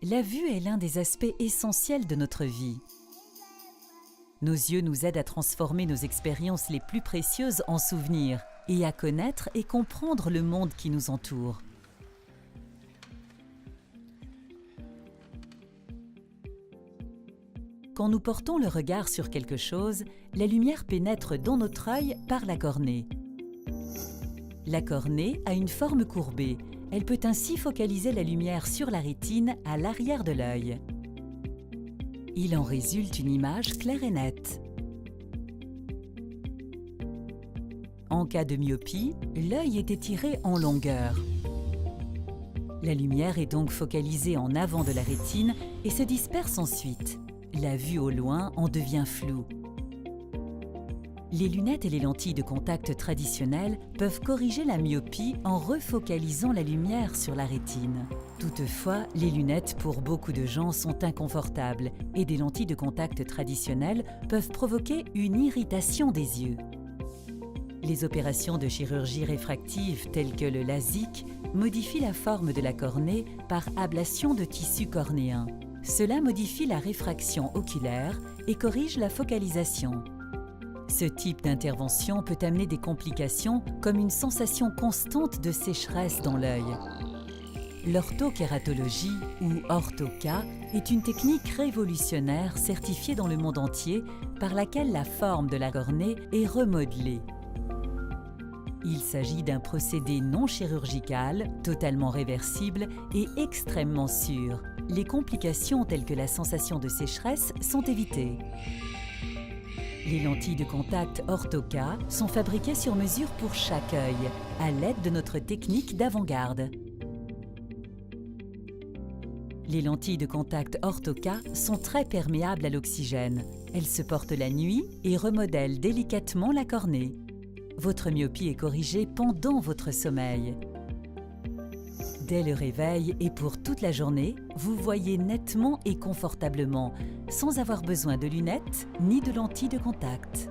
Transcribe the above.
La vue est l'un des aspects essentiels de notre vie. Nos yeux nous aident à transformer nos expériences les plus précieuses en souvenirs et à connaître et comprendre le monde qui nous entoure. Quand nous portons le regard sur quelque chose, la lumière pénètre dans notre œil par la cornée. La cornée a une forme courbée. Elle peut ainsi focaliser la lumière sur la rétine à l'arrière de l'œil. Il en résulte une image claire et nette. En cas de myopie, l'œil est étiré en longueur. La lumière est donc focalisée en avant de la rétine et se disperse ensuite. La vue au loin en devient floue. Les lunettes et les lentilles de contact traditionnelles peuvent corriger la myopie en refocalisant la lumière sur la rétine. Toutefois, les lunettes pour beaucoup de gens sont inconfortables et des lentilles de contact traditionnelles peuvent provoquer une irritation des yeux. Les opérations de chirurgie réfractive telles que le LASIK modifient la forme de la cornée par ablation de tissu cornéen. Cela modifie la réfraction oculaire et corrige la focalisation. Ce type d'intervention peut amener des complications comme une sensation constante de sécheresse dans l'œil. L'orthokératologie ou orthoca est une technique révolutionnaire certifiée dans le monde entier par laquelle la forme de la cornée est remodelée. Il s'agit d'un procédé non chirurgical, totalement réversible et extrêmement sûr. Les complications telles que la sensation de sécheresse sont évitées. Les lentilles de contact orthoca sont fabriquées sur mesure pour chaque œil, à l'aide de notre technique d'avant-garde. Les lentilles de contact orthoca sont très perméables à l'oxygène. Elles se portent la nuit et remodèlent délicatement la cornée. Votre myopie est corrigée pendant votre sommeil. Dès le réveil et pour toute la journée, vous voyez nettement et confortablement, sans avoir besoin de lunettes ni de lentilles de contact.